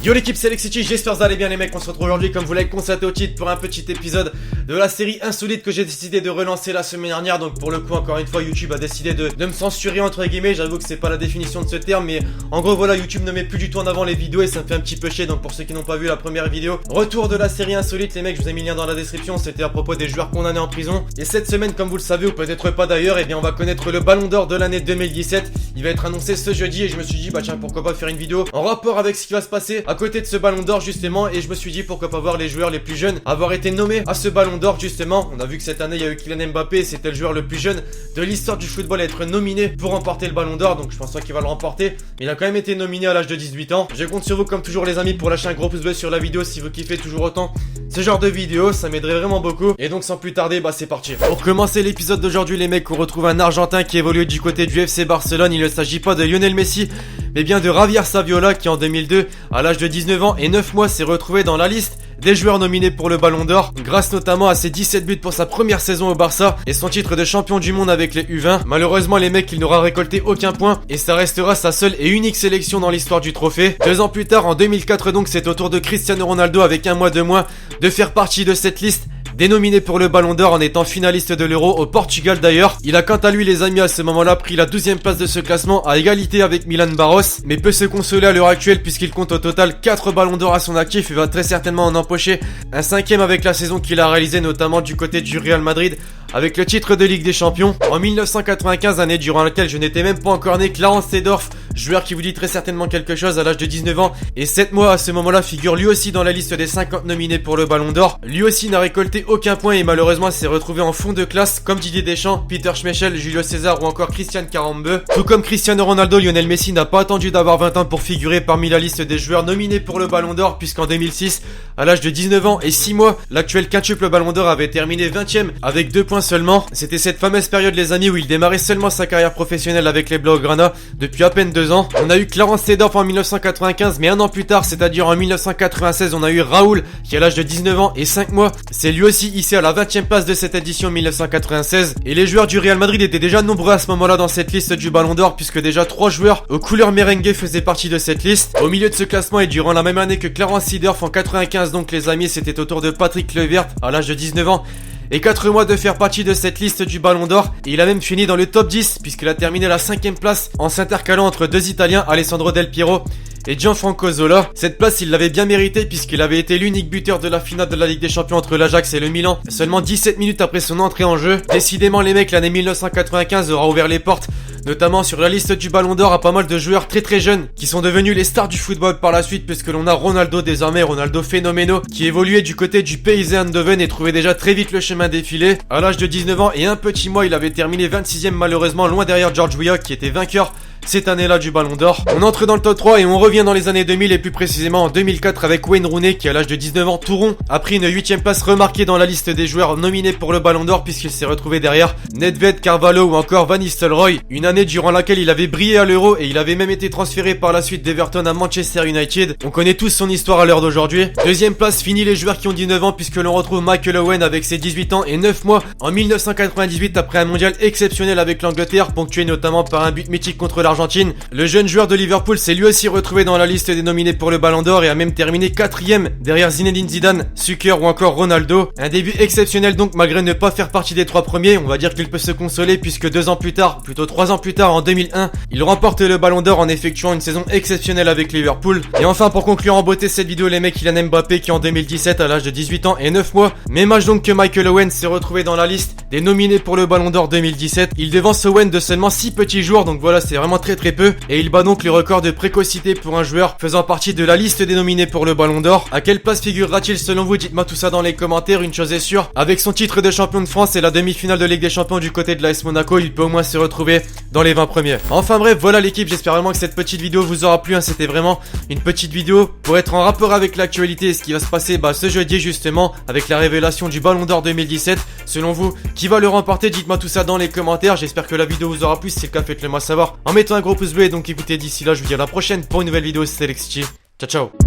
Yo l'équipe, c'est Alexis, j'espère que vous allez bien les mecs. On se retrouve aujourd'hui comme vous l'avez constaté au titre pour un petit épisode de la série insolite que j'ai décidé de relancer la semaine dernière. Donc pour le coup encore une fois YouTube a décidé de me censurer entre guillemets. J'avoue que c'est pas la définition de ce terme, mais en gros voilà, YouTube ne met plus du tout en avant les vidéos et ça me fait un petit peu chier. Donc pour ceux qui n'ont pas vu la première vidéo, retour de la série insolite les mecs, je vous ai mis le lien dans la description. C'était à propos des joueurs condamnés en prison. Et cette semaine comme vous le savez ou peut-être pas d'ailleurs, et bien on va connaître le ballon d'or de l'année 2017. Il va être annoncé ce jeudi et je me suis dit bah tiens pourquoi pas faire une vidéo en rapport avec ce qui va se passer à côté de ce ballon d'or justement, et je me suis dit pourquoi pas voir les joueurs les plus jeunes avoir été nommés à ce ballon d'or justement. On a vu que cette année il y a eu Kylian Mbappé, c'était le joueur le plus jeune de l'histoire du football à être nominé pour remporter le ballon d'or, donc je pense pas qu'il va le remporter, mais il a quand même été nominé à l'âge de 18 ans. Je compte sur vous comme toujours les amis pour lâcher un gros pouce bleu sur la vidéo si vous kiffez toujours autant ce genre de vidéo, ça m'aiderait vraiment beaucoup. Et donc sans plus tarder, bah c'est parti. Pour commencer l'épisode d'aujourd'hui les mecs, on retrouve un Argentin qui évolue du côté du FC Barcelone. Il ne s'agit pas de Lionel Messi, mais bien de Javier Saviola qui en 2002, à l'âge de 19 ans et 9 mois, s'est retrouvé dans la liste des joueurs nominés pour le Ballon d'Or, grâce notamment à ses 17 buts pour sa première saison au Barça et son titre de champion du monde avec les U20. Malheureusement les mecs, il n'aura récolté aucun point et ça restera sa seule et unique sélection dans l'histoire du trophée. 2 ans plus tard, en 2004 donc, c'est au tour de Cristiano Ronaldo avec un mois de moins de faire partie de cette liste dénominé pour le Ballon d'Or en étant finaliste de l'Euro au Portugal d'ailleurs. Il a quant à lui les amis à ce moment-là pris la 12e place de ce classement à égalité avec Milan Barros, mais peut se consoler à l'heure actuelle puisqu'il compte au total 4 Ballons d'Or à son actif et va très certainement en empocher un 5e avec la saison qu'il a réalisée notamment du côté du Real Madrid avec le titre de Ligue des Champions. En 1995, année durant laquelle je n'étais même pas encore né, Clarence Seedorf, joueur qui vous dit très certainement quelque chose à l'âge de 19 ans et 7 mois à ce moment-là, figure lui aussi dans la liste des 50 nominés pour le Ballon d'Or. Lui aussi n'a récolté aucun point et malheureusement s'est retrouvé en fond de classe comme Didier Deschamps, Peter Schmeichel, Julio César ou encore Christian Carambeu. Tout comme Cristiano Ronaldo, Lionel Messi n'a pas attendu d'avoir 20 ans pour figurer parmi la liste des joueurs nominés pour le Ballon d'Or puisqu'en 2006, à l'âge de 19 ans et 6 mois, l'actuel quintuple Ballon d'Or avait terminé 20e avec 2 points seulement. C'était cette fameuse période les amis où il démarrait seulement sa carrière professionnelle avec les Blaugrana depuis à peine 2 ans. On a eu Clarence Seedorf en 1995 mais un an plus tard, c'est-à-dire en 1996, on a eu Raoul qui à l'âge de 19 ans et 5 mois c'est lui aussi hissé à la 20e place de cette édition 1996. Et les joueurs du Real Madrid étaient déjà nombreux à ce moment-là dans cette liste du Ballon d'Or puisque déjà 3 joueurs aux couleurs merengue faisaient partie de cette liste. Au milieu de ce classement et durant la même année que Clarence Seedorf en 95 donc les amis, c'était au tour de Patrick Kluivert à l'âge de 19 ans et 4 mois de faire partie de cette liste du Ballon d'Or. Et il a même fini dans le top 10 puisqu'il a terminé à la 5e place en s'intercalant entre 2 Italiens, Alessandro Del Piero et Gianfranco Zola. Cette place il l'avait bien méritée puisqu'il avait été l'unique buteur de la finale de la Ligue des Champions entre l'Ajax et le Milan seulement 17 minutes après son entrée en jeu. Décidément les mecs, l'année 1995 aura ouvert les portes notamment sur la liste du Ballon d'Or à pas mal de joueurs très jeunes qui sont devenus les stars du football par la suite puisque l'on a Ronaldo désormais, Ronaldo Phénoméno qui évoluait du côté du PSV Eindhoven et trouvait déjà très vite le chemin défilé. À l'âge de 19 ans et un petit mois, il avait terminé 26e malheureusement loin derrière George Weah qui était vainqueur cette année-là du Ballon d'Or. On entre dans le top 3 et on revient dans les années 2000 et plus précisément en 2004 avec Wayne Rooney qui à l'âge de 19 ans tout rond a pris une 8e place remarquée dans la liste des joueurs nominés pour le Ballon d'Or puisqu'il s'est retrouvé derrière Nedved, Carvalho ou encore Van Nistelrooy. Une année durant laquelle il avait brillé à l'Euro et il avait même été transféré par la suite d'Everton à Manchester United. On connaît tous son histoire à l'heure d'aujourd'hui. 2e place finit les joueurs qui ont 19 ans puisque l'on retrouve Michael Owen avec ses 18 ans et 9 mois en 1998 après un mondial exceptionnel avec l'Angleterre ponctué notamment par un but mythique contre l'Argentine. Le jeune joueur de Liverpool s'est lui aussi retrouvé dans la liste des nominés pour le Ballon d'Or et a même terminé 4e derrière Zinedine Zidane, Suker ou encore Ronaldo. Un début exceptionnel donc malgré ne pas faire partie des 3 premiers. On va dire qu'il peut se consoler puisque 2 ans plus tard, plutôt 3 ans plus tard en 2001, il remporte le Ballon d'Or en effectuant une saison exceptionnelle avec Liverpool. Et enfin pour conclure en beauté cette vidéo les mecs, Kylian Mbappé qui en 2017 à l'âge de 18 ans et 9 mois, même âge donc que Michael Owen, s'est retrouvé dans la liste des nominés pour le Ballon d'Or 2017. Il devance Owen de seulement 6 petits jours donc voilà, c'est vraiment très peu. Et il bat donc le record de précocité pour un joueur faisant partie de la liste des nominés pour le Ballon d'Or. À quelle place figurera-t-il selon vous? Dites-moi tout ça dans les commentaires. Une chose est sûre, avec son titre de champion de France et la demi-finale de Ligue des Champions du côté de l'AS Monaco, il peut au moins se retrouver dans les 20 premiers. Enfin bref, voilà l'équipe, j'espère vraiment que cette petite vidéo vous aura plu, hein. C'était vraiment une petite vidéo pour être en rapport avec l'actualité et ce qui va se passer ce jeudi justement avec la révélation du Ballon d'Or 2017. Selon vous, qui va le remporter? Dites-moi tout ça dans les commentaires. J'espère que la vidéo vous aura plu. Si c'est le cas, faites-le moi savoir en mettant un gros pouce bleu. Et donc écoutez, d'ici là, je vous dis à la prochaine pour une nouvelle vidéo. C'était Alexis. Ciao ciao.